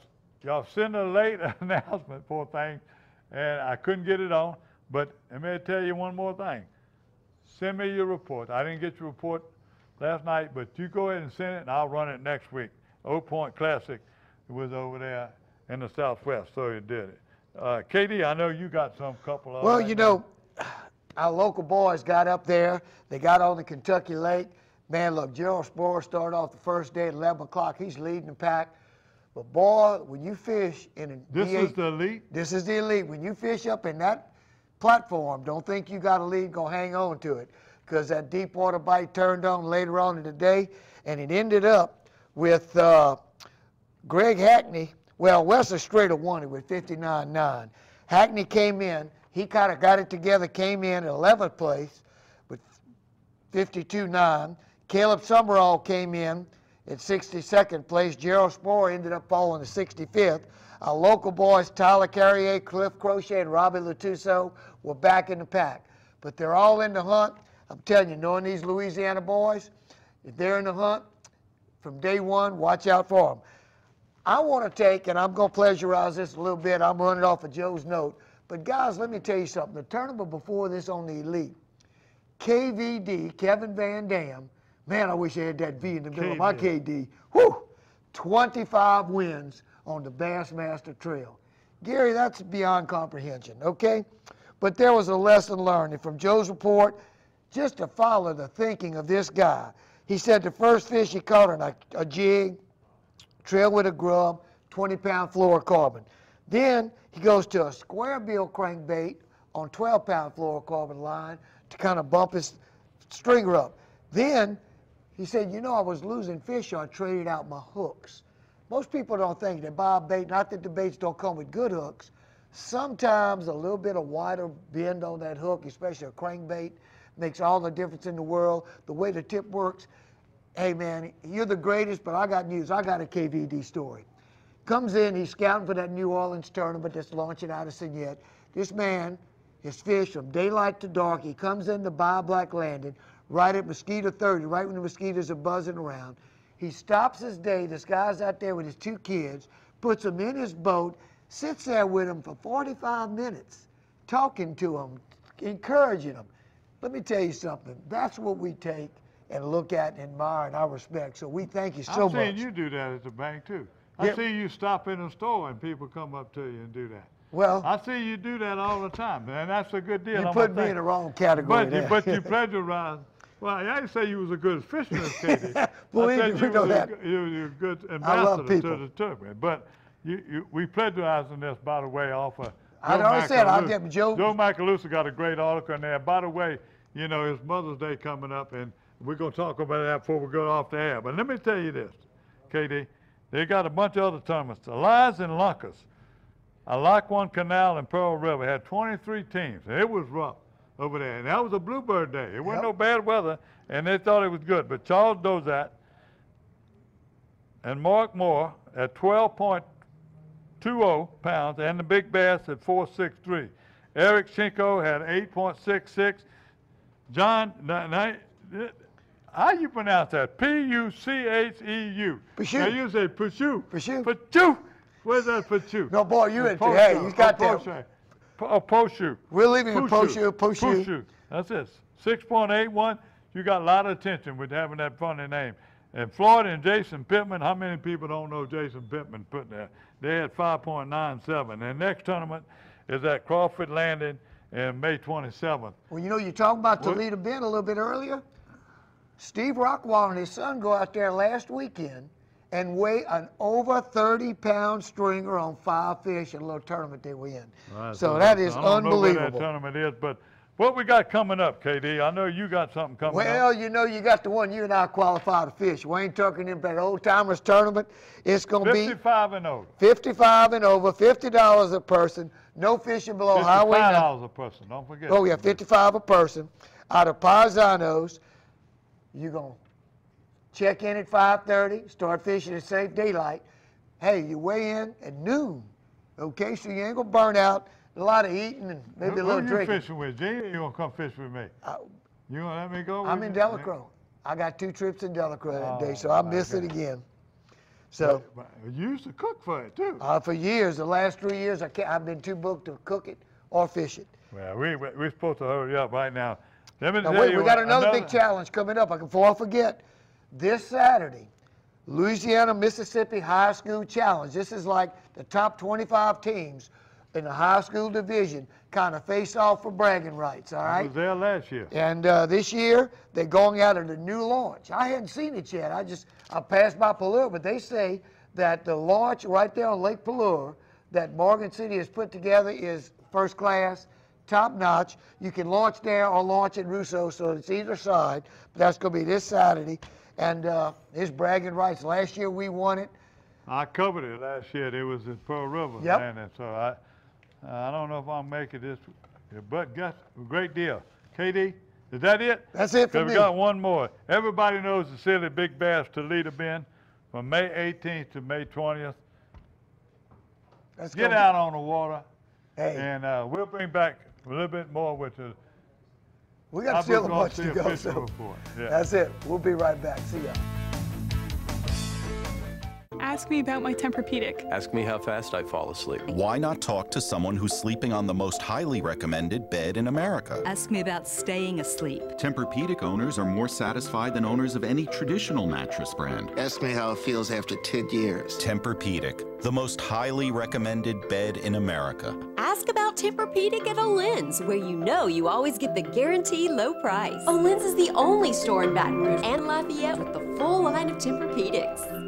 send a late announcement for things, and I couldn't get it on. But let me tell you one more thing. Send me your report. I didn't get your report last night, but you go ahead and send it, and I'll run it next week. Oak Point Classic was over there in the Southwest, so you did it. KD, I know you got some couple of. Well, you know, our local boys got up there. They got on the Kentucky Lake. Man, look, Gerald Sporer started off the first day at 11 o'clock. He's leading the pack. But boy, when you fish in a This is the elite? This is the elite. When you fish up in that platform, don't think you got a lead, go hang on to it. Because that deep water bite turned on later on in the day, and it ended up with Greg Hackney. Well, Wesley Strader won it with 59.9. Hackney came in. He kind of got it together, came in at 11th place with 52.9. Caleb Summerall came in at 62nd place. Gerald Sporer ended up falling to 65th. Our local boys, Tyler Carrier, Cliff Crochet, and Robbie Latuso were back in the pack. But they're all in the hunt. I'm telling you, knowing these Louisiana boys, if they're in the hunt from day one, watch out for them. I want to take, and I'm going to pleasurize this a little bit. I'm running off of Joe's note. But guys, let me tell you something. The tournament before this on the elite, KVD, Kevin Van Dam, man, I wish I had that V in the middle of my KD. Whew! 25 wins on the Bassmaster Trail. Gary, that's beyond comprehension, okay? But there was a lesson learned. And from Joe's report, just to follow the thinking of this guy, he said the first fish he caught on a jig, trail with a grub, 20-pound fluorocarbon. Then he goes to a square bill crankbait on 12-pound fluorocarbon line to kind of bump his stringer up. Then he said, you know, I was losing fish, so I traded out my hooks. Most people don't think they buy a bait, not that the baits don't come with good hooks. Sometimes a little bit of wider bend on that hook, especially a crankbait, makes all the difference in the world. The way the tip works, hey man, you're the greatest, but I got news. I got a KVD story. Comes in, he's scouting for that New Orleans tournament that's launching out of Signette. This man has fished from daylight to dark. He comes in to buy Black Landing right at mosquito 30, right when the mosquitoes are buzzing around. He stops his day. This guy's out there with his 2 kids, puts them in his boat, sits there with them for 45 minutes, talking to them, encouraging them. Let me tell you something. That's what we take and look at and admire and I respect. So we thank you so much. I've seen you do that at the bank, too. I see you stop in a store and people come up to you and do that. Well, I see you do that all the time, and that's a good deal. You put me in the wrong category there. But you plagiarized. Well, I didn't say you was a good fisherman, Katie. Believe me, we know that. You're a good ambassador to the tournament. But we plagiarizing this, by the way, off of I already said I'll get Joe. Joe Macalusa got a great article in there. By the way, you know, it's Mother's Day coming up, and we're going to talk about that before we go off the air. But let me tell you this, Katie. They got a bunch of other tournaments. Elias and Lunkers, Alacwan Canal and Pearl River had 23 teams. It was rough over there. And that was a bluebird day. It wasn't no bad weather, and they thought it was good. But Charles Dozat and Mark Moore at 12.20 pounds and the Big Bass at 4.63. Eric Cinco had 8.66. John, how you pronounce that? P-U-C-H-E-U. Pursuit. Now you say pursuit. Pursuit. Pursuit. Where's that pursuit? No, boy, you in hey, you got that. Pursuit. We're leaving a pursuit. Pursuit. That's it. 6.81. You got a lot of attention with having that funny name. And Floyd and Jason Pittman, how many people don't know Jason Pittman put there? They had 5.97. And next tournament is at Crawford Landing in May 27th. Well, you know, you talking about Talita Bend a little bit earlier. Steve Rockwall and his son go out there last weekend and weigh an over 30-pound stringer on 5 fish in a little tournament they were in. Right, so that is I don't know unbelievable. where that tournament is, but what we got coming up, KD? I know you got something coming up. Well, you know, you got the one you and I qualified to fish. Wayne Tucker and them for that Old Timers tournament. It's going to be 55 and over. 55 and over, $50 a person. No fishing below highway. $55 a person. Don't forget. Oh yeah, 55 a person. Out of Paisanos, you're going to check in at 5:30, start fishing at safe daylight. Hey, you weigh in at noon. Okay, so you ain't going to burn out. A lot of eating and maybe a little drinking. Who you fishing with, G? Or you gonna come fish with me? You gonna let me go? I'm in Delacroix. I got 2 trips in Delacroix that day, so I miss it again. So but you used to cook for it too. For years, the last 3 years, I've been too booked to cook it or fish it. Well, we're supposed to hurry up right now. Let me Now, tell wait, you we got another big challenge coming up. Before I forget, this Saturday, Louisiana Mississippi High School Challenge. This is like the top 25 teams in the high school division kind of face off for bragging rights, all right? I was there last year. And this year, they're going out at a new launch. I hadn't seen it yet. I passed by Pallure, but they say that the launch right there on Lake Pallure that Morgan City has put together is first class, top notch. You can launch there or launch at Russo, so it's either side. But that's going to be this Saturday. And his bragging rights. Last year we won it. I covered it last year. It was in Pearl River, man. And so I don't know if I'll make it this, but guess a great deal. KD, is that it? That's it for me. We got one more. Everybody knows the silly Big Bass Talita Bend from May 18th to May 20th. Get out on the water, and we'll bring back a little bit more with the. We got still a bunch to go, so that's it. We'll be right back. See ya. Ask me about my Tempur-Pedic. Ask me how fast I fall asleep. Why not talk to someone who's sleeping on the most highly recommended bed in America? Ask me about staying asleep. Tempur-Pedic owners are more satisfied than owners of any traditional mattress brand. Ask me how it feels after 10 years. Tempur-Pedic, the most highly recommended bed in America. Ask about Tempur-Pedic at Olin's, where you know you always get the guaranteed low price. Olin's is the only store in Baton Rouge and Lafayette with the full line of Tempur-Pedics.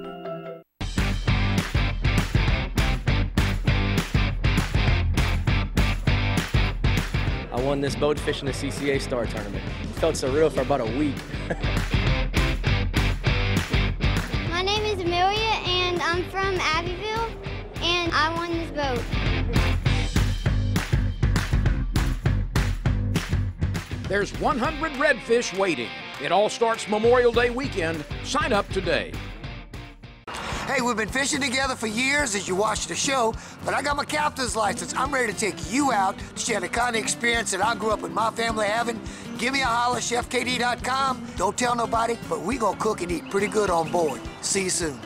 I won this boat fish in the CCA Star tournament. It felt surreal for about a week. My name is Amelia, and I'm from Abbeville, and I won this boat. There's 100 redfish waiting. It all starts Memorial Day weekend. Sign up today. Hey, we've been fishing together for years as you watch the show, but I got my captain's license. I'm ready to take you out to share the kind of experience that I grew up with my family having. Give me a holler, chefkd.com. Don't tell nobody, but we gonna cook and eat pretty good on board. See you soon.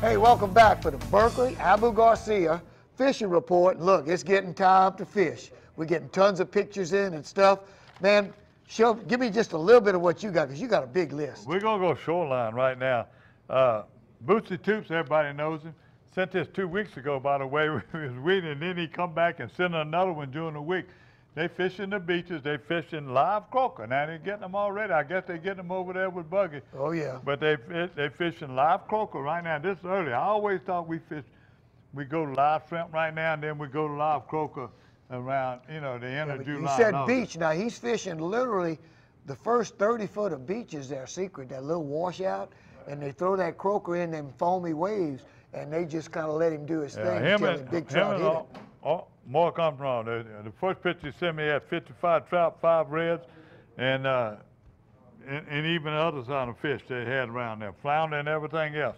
Hey, welcome back for the Berkeley Abu Garcia Fishing Report. Look, it's getting time to fish. We're getting tons of pictures in and stuff. Man, give me just a little bit of what you got, because you got a big list. We're going to go shoreline right now. Bootsy Toops, everybody knows him. Sent this 2 weeks ago, by the way. We was reading, and then he come back and sent another one during the week. They fishing the beaches. They fishing live croaker. Now, they're getting them already. I guess they're getting them over there with Buggy. Oh, yeah. But they fishing live croaker right now. This is early. I always thought we go to live shrimp right now, and then we go to live croaker around, the end of July. He said beach. Now, he's fishing literally the first 30 foot of beach is their secret, that little washout, and they throw that croaker in them foamy waves, and they just kind of let him do his thing until the big trout hit it. More comes wrong. The first picture you sent me had 55 trout, 5 reds, and even others on the fish they had around there, flounder and everything else.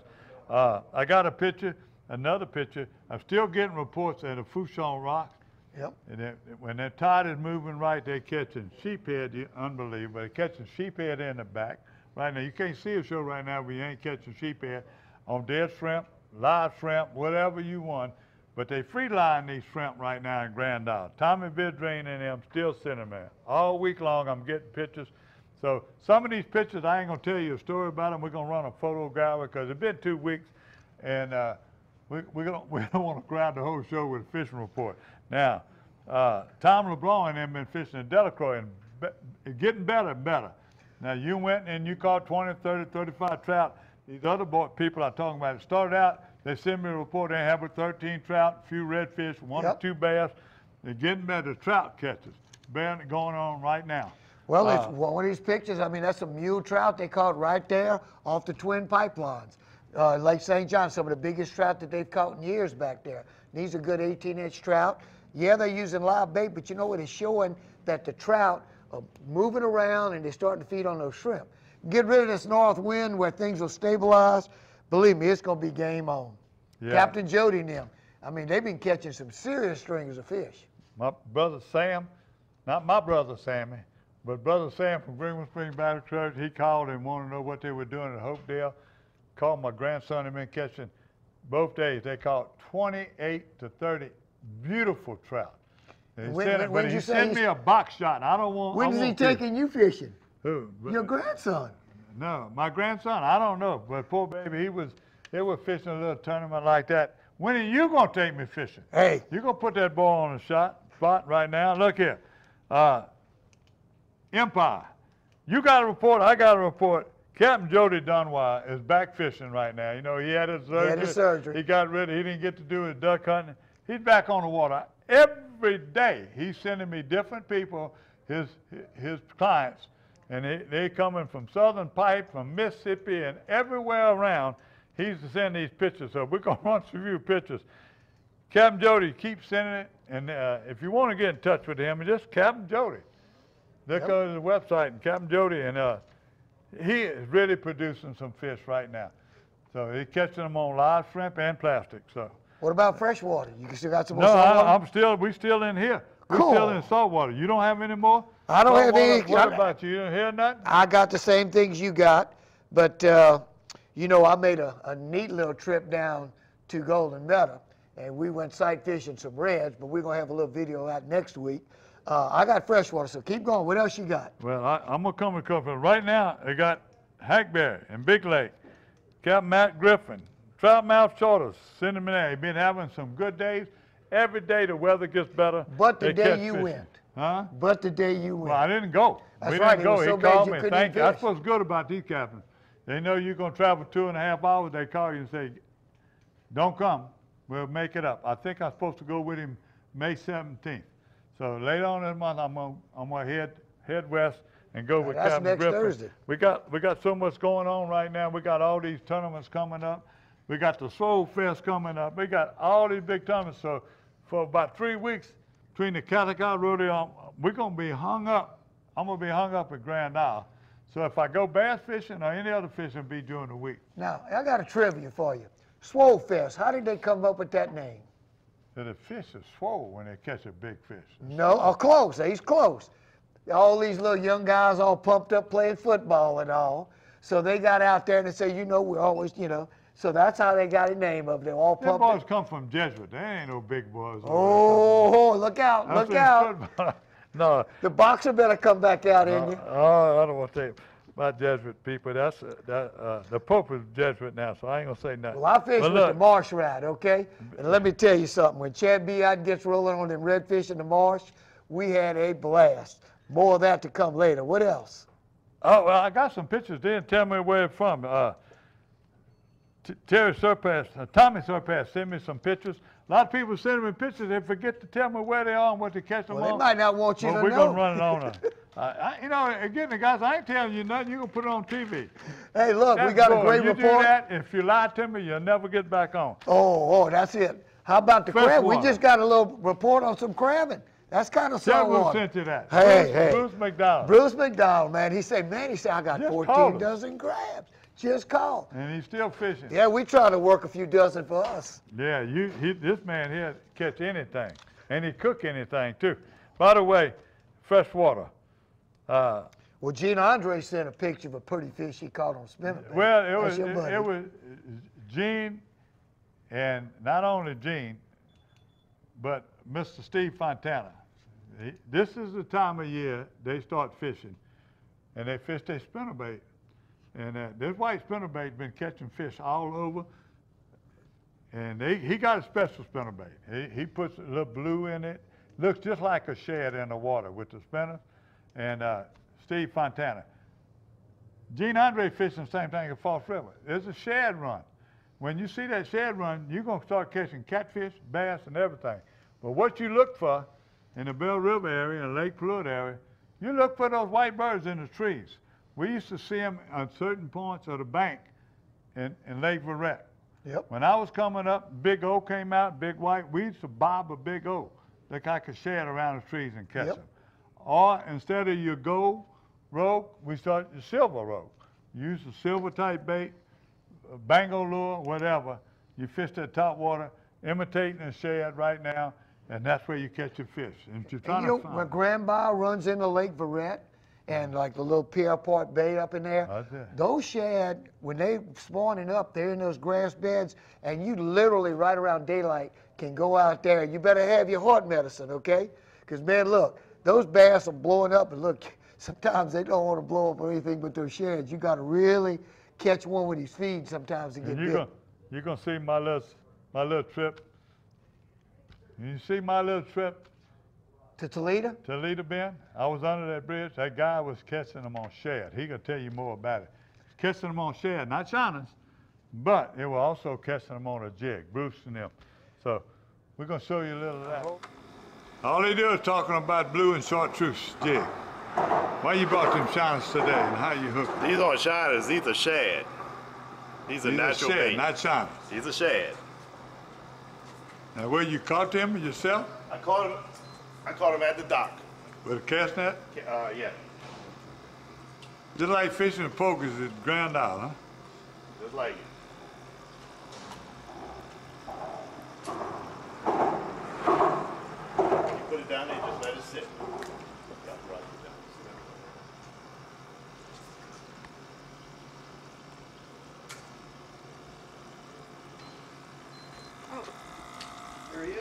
I got a picture another picture. I'm still getting reports at the Fouchon Rocks. Yep. And when that tide is moving right, they're catching sheephead, unbelievable. They're catching sheephead in the back. Right now, you can't see a show right now where you ain't catching sheephead on dead shrimp, live shrimp, whatever you want. But they free line these shrimp right now in Grand Isle. Tommy Viddrain and them still sending them there. All week long, I'm getting pictures. So some of these pictures, I ain't gonna tell you a story about them. We're gonna run a photo gallery because it's been 2 weeks, and we don't want to crowd the whole show with a fishing report. Now, Tom LeBlanc and them been fishing in Delacroix and getting better and better. Now, you went and you caught 20, 30, 35 trout. These other people I'm talking about, it started out, they sent me a report, they have 13 trout, a few redfish, 1 or 2 bass. They're getting better trout catches. Going on right now. Well, it's one of these pictures, I mean, that's a mule trout they caught right there off the Twin Pipelines. Lake St. John, some of the biggest trout that they've caught in years back there. These are good 18-inch trout. Yeah, they're using live bait, but you know what? It's showing that the trout are moving around and they're starting to feed on those shrimp. Get rid of this north wind where things will stabilize. Believe me, it's going to be game on. Yeah. Captain Jody and them, I mean, they've been catching some serious stringers of fish. My brother Sam, not my brother Sammy, but Brother Sam from Greenwood Springs Baptist Church, he called and wanted to know what they were doing at Hopedale. Called my grandson and been catching both days. They caught 28 to 30 beautiful trout. He sent me a box shot. I don't want. When is he taking you fishing? Who? Your grandson. No, my grandson. I don't know, but poor baby, they were fishing a little tournament like that. When are you gonna take me fishing? Hey, you gonna put that ball on the spot right now? Look here, Empire. You got a report. I got a report. Captain Jody Dunwire is back fishing right now. You know, he had his surgery. He got rid of. He didn't get to do his duck hunting. He's back on the water every day. He's sending me different people, his clients, and they coming from Southern Pipe, from Mississippi, and everywhere around. He's sending these pictures. So we're gonna run some few pictures. Captain Jody, keep sending it, and if you want to get in touch with him, just Captain Jody. Look go to the website and Captain Jody, and he is really producing some fish right now. So he's catching them on live shrimp and plastic. So. What about freshwater? You still got some more saltwater? We still in here. Cool. We're still in saltwater. You don't have any more? I don't have any. What about you? You don't hear nothing? I got the same things you got, but you know, I made a neat little trip down to Golden Meadow, and we went sight fishing some reds, but we're gonna have a little video out next week. I got freshwater, so keep going. What else you got? Well, I'm gonna come and cover. Right now, I got Hackberry and Big Lake, Captain Matt Griffin, Troutmouth Shorters, send them in there. He's been having some good days. Every day the weather gets better. But the day you went. Huh? But the day you went. Well, I didn't go. That's right. He called me. Thank you. That's what's good about these captains. They know you're going to travel 2.5 hours. They call you and say, don't come. We'll make it up. I think I'm supposed to go with him May 17th. So later on this month, I'm gonna head west and go with Captain Griffin. That's next Thursday. We got so much going on right now. We got all these tournaments coming up. We got the Soul Fest coming up. We got all these big tournaments. So for about 3 weeks between the Catholic Rodeo, we're gonna be hung up. I'm gonna be hung up at Grand Isle. So if I go bass fishing or any other fishing, it'll be during the week. Now, I got a trivia for you. Swole Fest, how did they come up with that name? The fish is swole when they catch a big fish. No, close. He's close. All these little young guys all pumped up playing football and all. So they got out there and they say, you know, we're always, you know. So that's how they got a name of it. They're all pumped. Them boys come from Jesuit. They ain't no big boys. Oh, look out, look out. No. The boxer better come back out, ain't you? Oh, I don't want to tell you about Jesuit people. That's the Pope is Jesuit now, so I ain't going to say nothing. Well, I fish with the marsh rat, okay? And let me tell you something. When Chad Beat gets rolling on them redfish in the marsh, we had a blast. More of that to come later. What else? Oh, well, I got some pictures. They didn't tell me where it's from. Tommy Surpass sent me some pictures. A lot of people send me pictures. They forget to tell me where they are and what to catch them on. They might not want you to know. We're going to run it on. You know, again, the guys, I ain't telling you nothing. You're going to put it on TV. Hey, look, we got a great report. You do that, if you lie to me, you'll never get back on. Oh, that's it. How about the crab? We just got a little report on some crabbing. That's kind of saltwater. Who sent you that? Hey. Bruce McDowell. Bruce McDowell, man. He said, I got 14 dozen crabs. Just call. And he's still fishing. Yeah, we try to work a few dozen for us. Yeah, this man here catch anything, and he cook anything too. By the way, fresh water. Well, Gene Andre sent a picture of a pretty fish he caught on spinnerbait. Well, it was Gene, and not only Gene, but Mr. Steve Fontana. This is the time of year they start fishing, and they fish their spinnerbait. And this white spinnerbait been catching fish all over, and he got a special spinnerbait. He puts a little blue in it, looks just like a shad in the water with the spinner, and Steve Fontana. Gene Andre fishing the same thing at Falls River. There's a shad run. When you see that shad run, you're going to start catching catfish, bass, and everything. But what you look for in the Bell River area and Lake Floyd area, you look for those white birds in the trees. We used to see them on certain points of the bank in Lake Verret. Yep. When I was coming up, Big O came out, big white. We used to bob a Big O, look like a shad around the trees and catch them. Or instead of your gold rope, we started the silver rope. Use the silver type bait, bango lure, whatever. You fish that top water, imitating a shad right now, and that's where you catch your fish. And if you're trying to find when Grandpa runs into Lake Verret, and like the little Pierrepont Bay up in there, those shad, when they spawning up, they're in those grass beds, and you literally right around daylight can go out there. You better have your heart medicine, okay? Because, man, look, those bass are blowing up, and look, sometimes they don't want to blow up or anything but those shads. You got to really catch one with his feet sometimes to get bit. You're going to see my little trip. You see my little trip? To Talita? Talita Bend. I was under that bridge. That guy was catching them on shad. He can tell you more about it. Catching them on shad, not shiners, but it was also catching them on a jig, Bruce and them. So we're going to show you a little of that. All they do is talking about blue and chartreuse jig. Why you brought them shiners today and how you hooked them? These aren't shiners, these are shad. These are natural shad, bait. not shiners. These are shad. Now where you caught them yourself? I caught them at the dock. With a cast net? Yeah. Just like fishing and pokers at Grand Isle, huh? Just like it. You put it down there, just let it sit.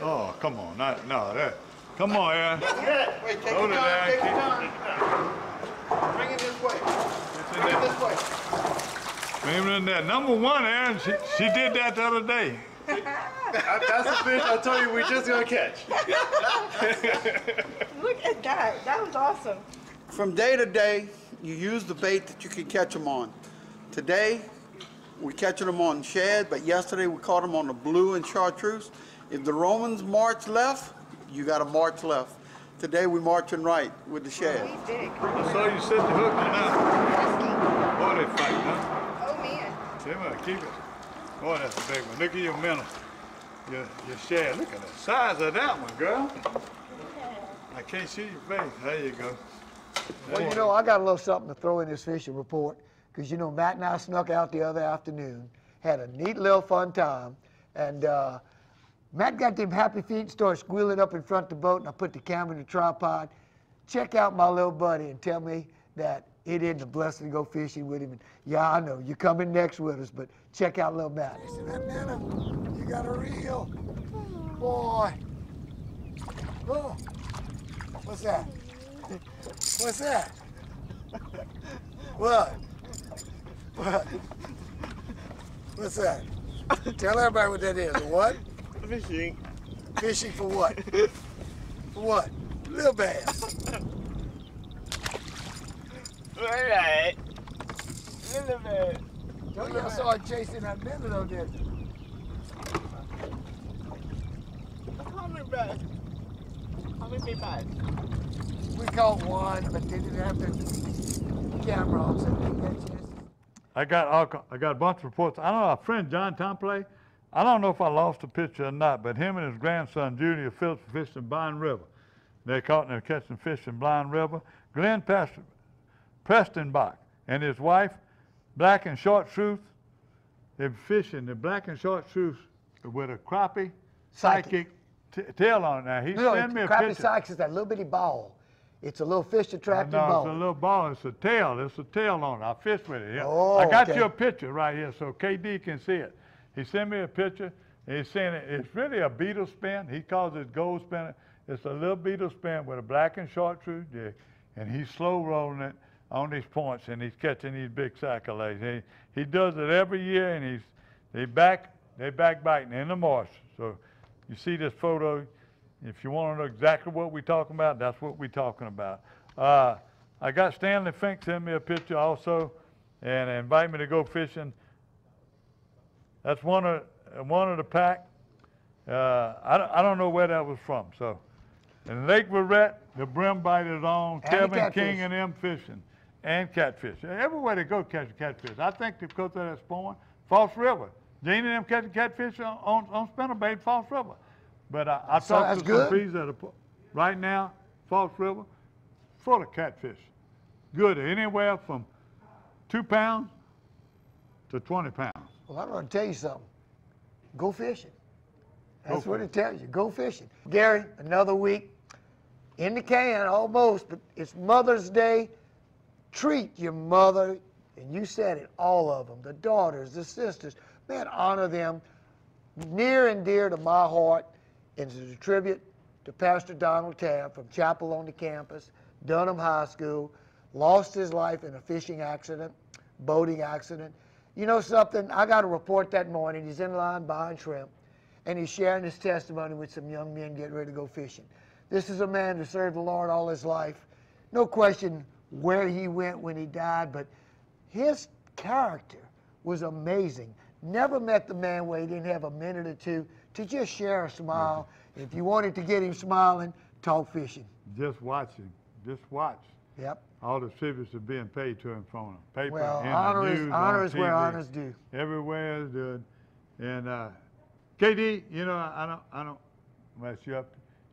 Oh, come on, no, that. Come on, Aaron. Wait, take your time, take your time. Bring it this way. Bring it this way. Bring it in there. Number one, Aaron, she did that the other day. That's the fish I told you we just gonna catch. Look at that. That was awesome. From day to day, you use the bait that you can catch them on. Today, we're catching them on shad, but yesterday we caught them on the blue and chartreuse. If the Romans march left, you got to march left. Today we're marching right with the shad. I saw you set the hook now. Boy, they fighting, huh? Oh, man. They might keep it. Boy, that's a big one. Look at your minnow. Your shad. Look at the size of that one, girl. I can't see your face. There you go. Well, you know, I got a little something to throw in this fishing report because, you know, Matt and I snuck out the other afternoon, had a neat little fun time, and Matt got them happy feet and started squealing up in front of the boat, and I put the camera in the tripod. Check out my little buddy and tell me that it isn't a blessing to go fishing with him. And yeah, I know, you're coming next with us, but check out little Matt. Listen, that minnow, you got a reel. Boy. Oh, what's that? What's that? What? What? What's that? Tell everybody what that is. What? Fishing. Fishing for what? For what? Little bass. All right. Little bass. Don't y'all saw it chasing that minnow, did you? How many bass? How many bass? We caught one, but they didn't have the camera on, so we didn't get a chance. I got a bunch of reports. I know our friend John Tomplay. I don't know if I lost the picture or not, but him and his grandson Junior Phillips fished in Blind River. They caught and they're catching fish in Blind River. Glenn Prestenbach and his wife black and chartreuse. They're fishing the black and chartreuse with a crappie psychic tail on it. Now, he sent me a crappie picture. psychic is that little bitty ball. It's a little fish attracting No, ball. it's a little ball. It's a tail. It's a tail on it. I fished with it. Yeah. Oh, I got okay. you a picture right here so KD can see it. He sent me a picture. And he's saying it's really a beetle spin. He calls it gold spinner. It's a little beetle spin with a black and chartreuse jig, and he's slow rolling it on these points, and he's catching these big saccolades. He does it every year, and they back biting in the marsh. So you see this photo. If you want to know exactly what we're talking about, that's what we're talking about. I got Stanley Fink send me a picture also, and invite me to go fishing. That's one of the pack. I don't know where that was from. So, in Lake Verret, the brim bite is on. And Kevin King and them fishing, and catfish. Everywhere they go catching catfish. I think because of that spawn, False River. Jane and them catching catfish on spinnerbait, False River. But I talked to some people that are right now, False River, full of catfish. Good, anywhere from 2 pounds to 20 pounds. Well, I'm going to tell you something. Go fishing. That's what it tells you. Go fishing. Gary, another week in the can almost, but it's Mother's Day. Treat your mother, and you said it, all of them, the daughters, the sisters. Man, honor them. Near and dear to my heart, and it's a tribute to Pastor Donald Tabb from Chapel on the Campus, Dunham High School, lost his life in a fishing accident, boating accident. You know something? I got a report that morning. He's in line buying shrimp, and he's sharing his testimony with some young men getting ready to go fishing. This is a man who served the Lord all his life. No question where he went when he died, but his character was amazing. Never met the man where he didn't have a minute or two to just share a smile. If you wanted to get him smiling, talk fishing. Just watch him. Just watch. Yep. All the tributes are being paid to him from the paper, well, in honor the is, news, honor on is where TV. honor's due. Everywhere is good. And KD, you know, I don't mess you up.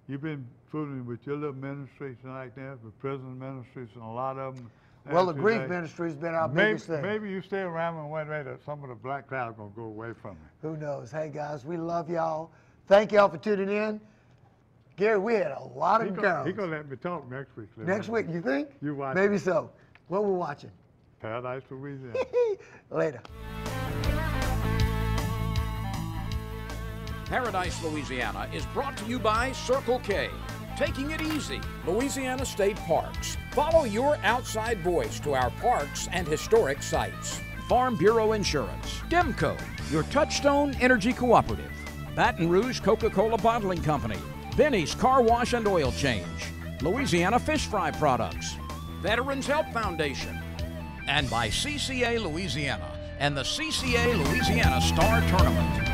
You've been fooling with your little ministries and like that, the prison ministries and a lot of them. Well, the grief ministry's been our biggest thing. Maybe you stay around and one day that some of the black cloud gonna go away from you. Who knows? Hey guys, we love y'all. Thank y'all for tuning in. Gary, we had a lot of girls. He's gonna let me talk next week. Next week, you think? You watch. Maybe so. What we're watching? Paradise, Louisiana. Later. Paradise, Louisiana is brought to you by Circle K. Taking it easy, Louisiana State Parks. Follow your outside voice to our parks and historic sites. Farm Bureau Insurance. Demco, your Touchstone Energy Cooperative. Baton Rouge Coca-Cola Bottling Company. Benny's Car Wash and Oil Change. Louisiana Fish Fry Products. Veterans Help Foundation. And by CCA Louisiana and the CCA Louisiana Star Tournament.